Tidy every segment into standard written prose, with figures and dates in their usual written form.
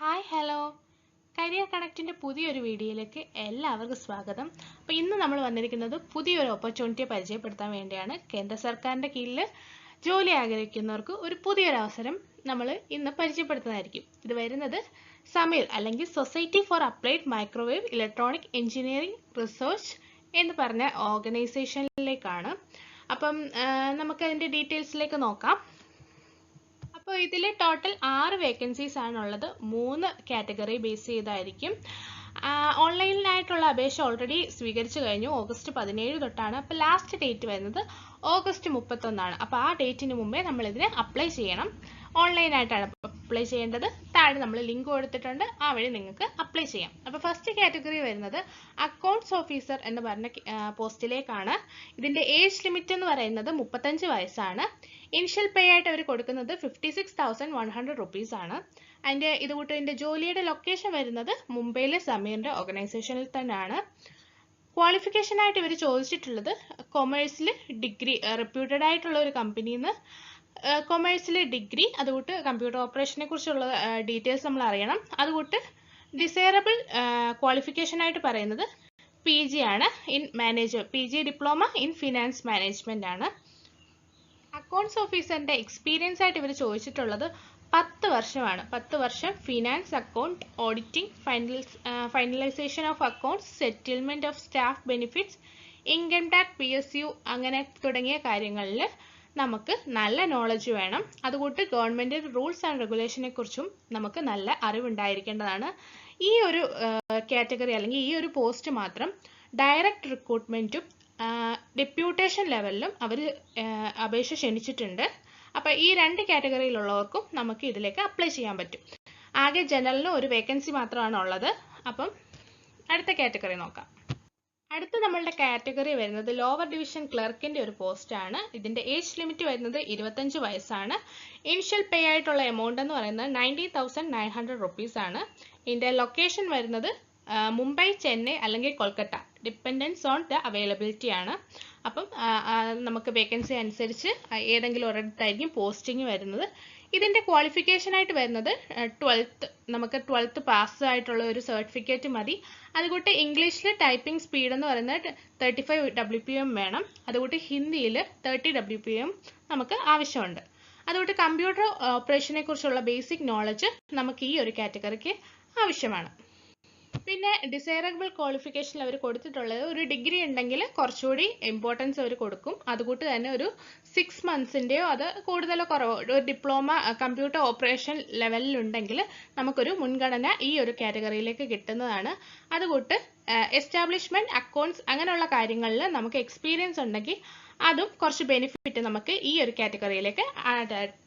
Hi hello career കണക്റ്റിൻ്റെ പുതിയൊരു വീഡിയോയിലേക്ക് എല്ലാവർക്കും സ്വാഗതം. അപ്പോൾ ഇന്ന് നമ്മൾ വന്നിരിക്കുന്നത് പുതിയൊരു ഓപ്പർച്യൂണിറ്റിയെ പരിചയപ്പെടുത്താൻ വേണ്ടിയാണ്. കേന്ദ്ര സർക്കാരിൻ്റെ കീഴിൽ ജോലി ആഗ്രഹിക്കുന്നവർക്ക് ഒരു പുതിയൊരു അവസരം നമ്മൾ ഇന്ന് പരിചയപ്പെടുത്തുന്നതായിരിക്കും. ഇത് വരുന്നത് സമീർ അല്ലെങ്കിൽ society for applied microwave electronic engineering research എന്ന് പറഞ്ഞ ഓർഗനൈസേഷനിലേക്കാണ്. അപ്പം നമുക്കതിൻ്റെ ഡീറ്റെയിൽസിലേക്ക് നോക്കാം. അപ്പോൾ ഇതിൽ ടോട്ടൽ 6 വേക്കൻസീസ് ആണുള്ളത്. 3 കാറ്റഗറി ബേസ് ചെയ്തായിരിക്കും. ഓൺലൈനിലായിട്ടുള്ള അപേക്ഷ ഓൾറെഡി സ്വീകരിച്ചു കഴിഞ്ഞു. ഓഗസ്റ്റ് 17 തൊട്ടാണ്. അപ്പോൾ ലാസ്റ്റ് ഡേറ്റ് വരുന്നത് ഓഗസ്റ്റ് 31 അപ്പോൾ ആ ഡേറ്റിന് മുമ്പേ നമ്മളിതിന് അപ്ലൈ ചെയ്യണം. ഓൺലൈനായിട്ടാണ് അപ്ലൈ ചെയ്യേണ്ടത്. താഴെ നമ്മൾ ലിങ്ക് കൊടുത്തിട്ടുണ്ട്, ആ വഴി നിങ്ങൾക്ക് അപ്ലൈ ചെയ്യാം. അപ്പോൾ ഫസ്റ്റ് കാറ്റഗറി വരുന്നത് അക്കൗണ്ട്സ് ഓഫീസർ എന്ന് പറഞ്ഞ പോസ്റ്റിലേക്കാണ്. ഇതിൻ്റെ ഏജ് ലിമിറ്റ് എന്ന് പറയുന്നത് 35 വയസ്സാണ്. ഇനിഷ്യൽ പേ ആയിട്ട് അവർ കൊടുക്കുന്നത് 56,100 റുപ്പീസ് ആണ്. അതിൻ്റെ ഇതിൻ്റെ ജോലിയുടെ ലൊക്കേഷൻ വരുന്നത് മുംബൈയിലെ സമീറിൻ്റെ ഓർഗനൈസേഷനിൽ തന്നെയാണ്. ക്വാളിഫിക്കേഷനായിട്ട് ഇവർ ചോദിച്ചിട്ടുള്ളത് കൊമേഴ്സിൽ ഡിഗ്രി, റെപ്യൂട്ടഡ് ആയിട്ടുള്ള ഒരു കമ്പനിയിൽ നിന്ന് കൊമേഴ്സിൽ ഡിഗ്രി, അതുകൂട്ട് കമ്പ്യൂട്ടർ ഓപ്പറേഷനെ കുറിച്ചുള്ള ഡീറ്റെയിൽസ് നമ്മൾ അറിയണം. അതുകൂട്ട് ഡിസൈറബിൾ ക്വാളിഫിക്കേഷനായിട്ട് പറയുന്നത് PG ആണ്, in PG diploma in finance management ആണ്. അക്കൗണ്ട്സ് ഓഫീസറിൻ്റെ എക്സ്പീരിയൻസ് ആയിട്ട് ഇവർ ചോദിച്ചിട്ടുള്ളത് 10 വർഷമാണ്. 10 വർഷം finance, account, auditing, finalisation of accounts, settlement of staff benefits, income tax, PSU അങ്ങനെ തുടങ്ങിയ കാര്യങ്ങളിൽ നമുക്ക് നല്ല നോളജ് വേണം. അതുകൊണ്ട് ഗവൺമെൻറ് റൂൾസ് ആൻഡ് റെഗുലേഷനെ കുറിച്ചും നമുക്ക് നല്ല അറിവുണ്ടായിരിക്കേണ്ടതാണ്. ഈ ഒരു കാറ്റഗറി അല്ലെങ്കിൽ ഈ ഒരു പോസ്റ്റ് മാത്രം ഡയറക്റ്റ് റിക്രൂട്ട്മെൻറ്റും ഡെപ്യൂട്ടേഷൻ ലെവലിലും അവർ അപേക്ഷ ക്ഷണിച്ചിട്ടുണ്ട്. അപ്പോൾ ഈ 2 കാറ്റഗറിയിലുള്ളവർക്കും നമുക്ക് ഇതിലേക്ക് അപ്ലൈ ചെയ്യാൻ പറ്റും. ആകെ ജനറലിന് ഒരു വേക്കൻസി മാത്രമാണ് ഉള്ളത്. അപ്പം അടുത്ത കാറ്റഗറി നോക്കാം. അടുത്ത നമ്മളുടെ കാറ്റഗറി വരുന്നത് ലോവർ ഡിവിഷൻ ക്ലർക്കിൻ്റെ ഒരു പോസ്റ്റാണ്. ഇതിൻ്റെ ഏജ് ലിമിറ്റ് വരുന്നത് 25 വയസ്സാണ്. ഇനിഷ്യൽ പേ ആയിട്ടുള്ള എമൗണ്ട് എന്ന് പറയുന്നത് 90,900 റുപ്പീസ് ആണ്. ഇതിൻ്റെ ലൊക്കേഷൻ വരുന്നത് മുംബൈ, ചെന്നൈ അല്ലെങ്കിൽ Kolkata, dependence on the availability ആണ്. അപ്പം നമുക്ക് വേക്കൻസി അനുസരിച്ച് ഏതെങ്കിലും ഒരിടത്തായിരിക്കും പോസ്റ്റിംഗ് വരുന്നത്. ഇതിൻ്റെ ക്വാളിഫിക്കേഷനായിട്ട് വരുന്നത് 12th പാസ് ആയിട്ടുള്ള ഒരു സർട്ടിഫിക്കറ്റ് മതി. അതുകൂട്ട് ഇംഗ്ലീഷിൽ ടൈപ്പിംഗ് സ്പീഡ് എന്ന് പറയുന്നത് 35 WPM വേണം. അതുകൂട്ട് ഹിന്ദിയിൽ 30 WPM നമുക്ക് ആവശ്യമുണ്ട്. അതുകൂട്ട് കമ്പ്യൂട്ടർ ഓപ്പറേഷനെ കുറിച്ചുള്ള ബേസിക് നോളജ് നമുക്ക് ഈ ഒരു കാറ്റഗറിക്ക് ആവശ്യമാണ്. പിന്നെ ഡിസൈറബിൾ ക്വാളിഫിക്കേഷനിൽ അവർ കൊടുത്തിട്ടുള്ളത് ഒരു ഡിഗ്രി ഉണ്ടെങ്കിൽ കുറച്ചുകൂടി ഇമ്പോർട്ടൻസ് അവർ കൊടുക്കും. അതുകൂട്ട് തന്നെ ഒരു 6 മന്ത്സിൻ്റെയോ അത് കൂടുതലോ കുറവോ ഒരു ഡിപ്ലോമ കമ്പ്യൂട്ടർ ഓപ്പറേഷൻ ലെവലിലുണ്ടെങ്കിൽ നമുക്കൊരു മുൻഗണന ഈ ഒരു കാറ്റഗറിയിലേക്ക് കിട്ടുന്നതാണ്. അതുകൂട്ട് എസ്റ്റാബ്ലിഷ്മെൻറ്റ്, അക്കൗണ്ട്സ് അങ്ങനെയുള്ള കാര്യങ്ങളിൽ നമുക്ക് എക്സ്പീരിയൻസ് ഉണ്ടെങ്കിൽ അതും കുറച്ച് ബെനിഫിറ്റ് നമുക്ക് ഈ ഒരു കാറ്റഗറിയിലേക്ക്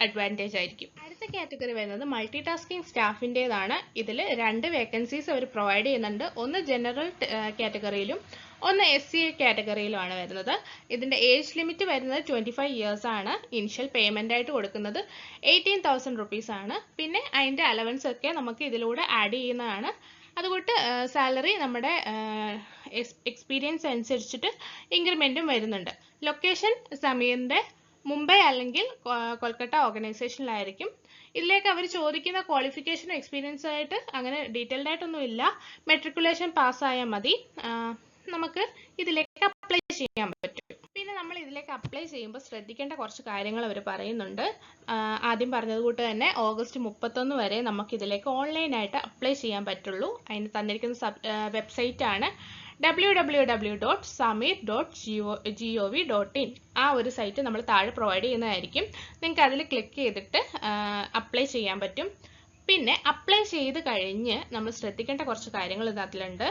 അഡ്വാൻറ്റേജ് ആയിരിക്കും. അടുത്ത കാറ്റഗറി വരുന്നത് മൾട്ടി ടാസ്കിംഗ് സ്റ്റാഫിൻ്റേതാണ്. ഇതിൽ 2 വേക്കൻസീസ് അവർ പ്രൊവൈഡ് ചെയ്യുന്നുണ്ട്. ഒന്ന് ജനറൽ കാറ്റഗറിയിലും ഒന്ന് SC കാറ്റഗറിയിലുമാണ് വരുന്നത്. ഇതിൻ്റെ ഏജ് ലിമിറ്റ് വരുന്നത് 25 ഇയേഴ്സ് ആണ്. ഇനിഷ്യൽ പേയ്മെൻ്റ് ആയിട്ട് കൊടുക്കുന്നത് 18,000 റുപ്പീസ് ആണ്. പിന്നെ അതിൻ്റെ അലവൻസ് ഒക്കെ നമുക്ക് ഇതിലൂടെ ആഡ് ചെയ്യുന്നതാണ്. അതുകൊണ്ട് സാലറി നമ്മുടെ എക്സ്പീരിയൻസ് അനുസരിച്ചിട്ട് ഇൻക്രിമെൻറ്റും വരുന്നുണ്ട്. ലൊക്കേഷൻ സമീറിൻ്റെ മുംബൈ അല്ലെങ്കിൽ കൊൽക്കത്ത ഓർഗനൈസേഷനിലായിരിക്കും. ഇതിലേക്ക് അവർ ചോദിക്കുന്ന ക്വാളിഫിക്കേഷനും എക്സ്പീരിയൻസ് ആയിട്ട് അങ്ങനെ ഡീറ്റെയിൽഡ് ആയിട്ടൊന്നും ഇല്ല. മെട്രിക്കുലേഷൻ പാസ്സായാൽ മതി. നമുക്ക് ഇതിലേക്ക് അപ്ലൈ ചെയ്യാൻ പറ്റും. പിന്നെ നമ്മൾ ഇതിലേക്ക് അപ്ലൈ ചെയ്യുമ്പോൾ ശ്രദ്ധിക്കേണ്ട കുറച്ച് കാര്യങ്ങൾ അവർ പറയുന്നുണ്ട്. ആദ്യം പറഞ്ഞതുകൂട്ട് തന്നെ ഓഗസ്റ്റ് 31 വരെ നമുക്ക് ഇതിലേക്ക് ഓൺലൈനായിട്ട് അപ്ലൈ ചെയ്യാൻ പറ്റുള്ളൂ. അതിന് തന്നിരിക്കുന്ന വെബ്സൈറ്റാണ് www.samir.gov.in. ആ ഒരു സൈറ്റ് നമ്മൾ താഴെ പ്രൊവൈഡ് ചെയ്യുന്നതായിരിക്കും. നിങ്ങൾക്ക് അതിൽ ക്ലിക്ക് ചെയ്തിട്ട് അപ്ലൈ ചെയ്യാൻ പറ്റും. പിന്നെ അപ്ലൈ ചെയ്ത് കഴിഞ്ഞ് നമ്മൾ ശ്രദ്ധിക്കേണ്ട കുറച്ച് കാര്യങ്ങൾ ഇതിനകത്തിലുണ്ട്.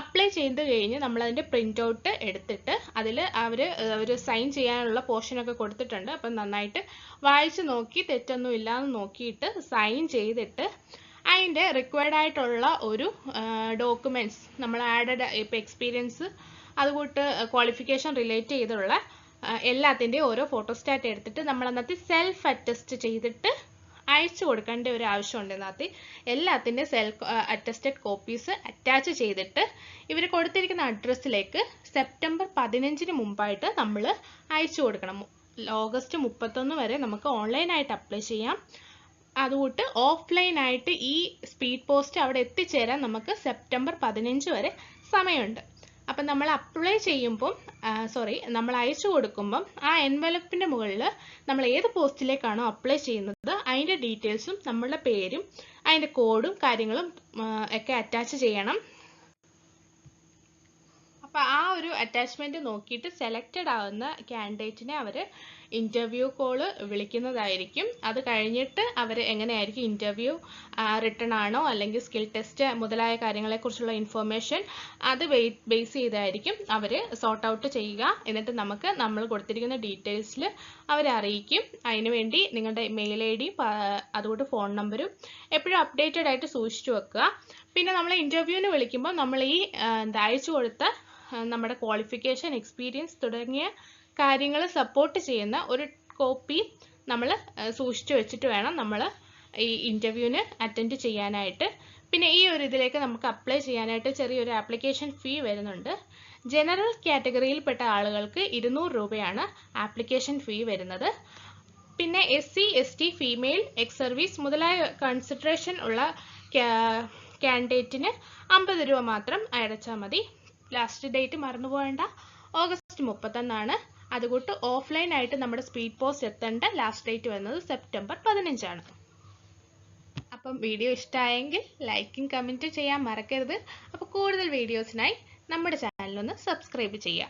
അപ്ലൈ ചെയ്ത് കഴിഞ്ഞ് നമ്മളതിൻ്റെ പ്രിൻ്റ് ഔട്ട് എടുത്തിട്ട് അതിൽ അവർ സൈൻ ചെയ്യാനുള്ള പോർഷനൊക്കെ കൊടുത്തിട്ടുണ്ട്. അപ്പം നന്നായിട്ട് വായിച്ച് നോക്കി തെറ്റൊന്നും ഇല്ലയെന്ന് നോക്കിയിട്ട് സൈൻ ചെയ്തിട്ട് അതിൻ്റെ റിക്വയർഡ് ആയിട്ടുള്ള ഒരു ഡോക്യുമെൻറ്റ്സ് നമ്മൾ ആഡഡ് ഇപ്പോൾ എക്സ്പീരിയൻസ് അതുകൂട്ട് ക്വാളിഫിക്കേഷൻ റിലേറ്റ് ചെയ്തുള്ള എല്ലാത്തിൻ്റെയും ഓരോ ഫോട്ടോസ്റ്റാറ്റ് എടുത്തിട്ട് നമ്മളതിനകത്ത് സെൽഫ് അറ്റസ്റ്റ് ചെയ്തിട്ട് അയച്ചു കൊടുക്കേണ്ട ഒരു ആവശ്യമുണ്ട്. ഇതിനകത്ത് എല്ലാത്തിൻ്റെ സെൽഫ് അറ്റസ്റ്റഡ് കോപ്പീസ് അറ്റാച്ച് ചെയ്തിട്ട് ഇവർ കൊടുത്തിരിക്കുന്ന അഡ്രസ്സിലേക്ക് സെപ്റ്റംബർ 15 മുമ്പായിട്ട് നമ്മൾ അയച്ചു കൊടുക്കണം. ഓഗസ്റ്റ് 31 വരെ നമുക്ക് ഓൺലൈനായിട്ട് അപ്ലൈ ചെയ്യാം. അതുകൊണ്ട് ഓഫ്ലൈൻ ആയിട്ട് ഈ സ്പീഡ് പോസ്റ്റ് അവിടെ എത്തിച്ചേരാൻ നമുക്ക് സെപ്റ്റംബർ 15 വരെ സമയമുണ്ട്. അപ്പം നമ്മൾ അപ്ലൈ ചെയ്യുമ്പം നമ്മൾ അയച്ചു കൊടുക്കുമ്പം ആ എൻവലപ്പിൻ്റെ മുകളിൽ നമ്മൾ ഏത് പോസ്റ്റിലേക്കാണോ അപ്ലൈ ചെയ്യുന്നത് അതിൻ്റെ ഡീറ്റെയിൽസും നമ്മളുടെ പേരും അതിൻ്റെ കോഡും കാര്യങ്ങളും ഒക്കെ അറ്റാച്ച് ചെയ്യണം. അപ്പോൾ ആ ഒരു അറ്റാച്ച്മെൻറ്റ് നോക്കിയിട്ട് സെലക്റ്റഡ് ആവുന്ന ക്യാൻഡിഡേറ്റിനെ അവർ ഇൻ്റർവ്യൂ കോള് വിളിക്കുന്നതായിരിക്കും. അത് കഴിഞ്ഞിട്ട് അവർ എങ്ങനെയായിരിക്കും ഇൻ്റർവ്യൂ, റിട്ടൺ ആണോ അല്ലെങ്കിൽ സ്കിൽ ടെസ്റ്റ് മുതലായ കാര്യങ്ങളെക്കുറിച്ചുള്ള ഇൻഫർമേഷൻ അത് ബേസ് ചെയ്തായിരിക്കും അവർ സോർട്ട് ഔട്ട് ചെയ്യുക. എന്നിട്ട് നമ്മൾ കൊടുത്തിരിക്കുന്ന ഡീറ്റെയിൽസിൽ അവരെ അറിയിക്കും. അതിനുവേണ്ടി നിങ്ങളുടെ മെയിൽ ഐ ഡിയും അതുകൊണ്ട് ഫോൺ നമ്പരും എപ്പോഴും അപ്ഡേറ്റഡ് ആയിട്ട് സൂക്ഷിച്ചു വെക്കുക. പിന്നെ നമ്മൾ ഇൻ്റർവ്യൂവിന് വിളിക്കുമ്പോൾ നമ്മൾ ഈ അയച്ചു കൊടുത്ത നമ്മുടെ ക്വാളിഫിക്കേഷൻ, എക്സ്പീരിയൻസ് തുടങ്ങിയ കാര്യങ്ങൾ സപ്പോർട്ട് ചെയ്യുന്ന ഒരു കോപ്പി നമ്മൾ സൂക്ഷിച്ചു വെച്ചിട്ട് വേണം നമ്മൾ ഈ ഇൻ്റർവ്യൂവിന് അറ്റൻഡ് ചെയ്യാനായിട്ട്. പിന്നെ ഈ ഒരു ഇതിലേക്ക് നമുക്ക് അപ്ലൈ ചെയ്യാനായിട്ട് ചെറിയൊരു ആപ്ലിക്കേഷൻ ഫീ വരുന്നുണ്ട്. ജനറൽ കാറ്റഗറിയിൽപ്പെട്ട ആളുകൾക്ക് 200 രൂപയാണ് ആപ്ലിക്കേഷൻ ഫീ വരുന്നത്. പിന്നെ SC, ST, female, ex service മുതലായ കൺസിഡറേഷൻ ഉള്ള കാൻഡിഡേറ്റിന് 50 രൂപ മാത്രം അടച്ചാൽ മതി. ലാസ്റ്റ് ഡേറ്റ് മറന്നു പോകേണ്ട, ഓഗസ്റ്റ് 31 അതുകൊണ്ട് ഓഫ്ലൈൻ ആയിട്ട് നമ്മുടെ സ്പീഡ് പോസ്റ്റ് എത്തേണ്ട ലാസ്റ്റ് ഡേറ്റ് വരുന്നത് സെപ്റ്റംബർ 15. അപ്പം വീഡിയോ ഇഷ്ടമായെങ്കിൽ ലൈക്കും കമൻറ്റും ചെയ്യാൻ മറക്കരുത്. അപ്പോൾ കൂടുതൽ വീഡിയോസിനായി നമ്മുടെ ചാനലൊന്ന് സബ്സ്ക്രൈബ് ചെയ്യുക.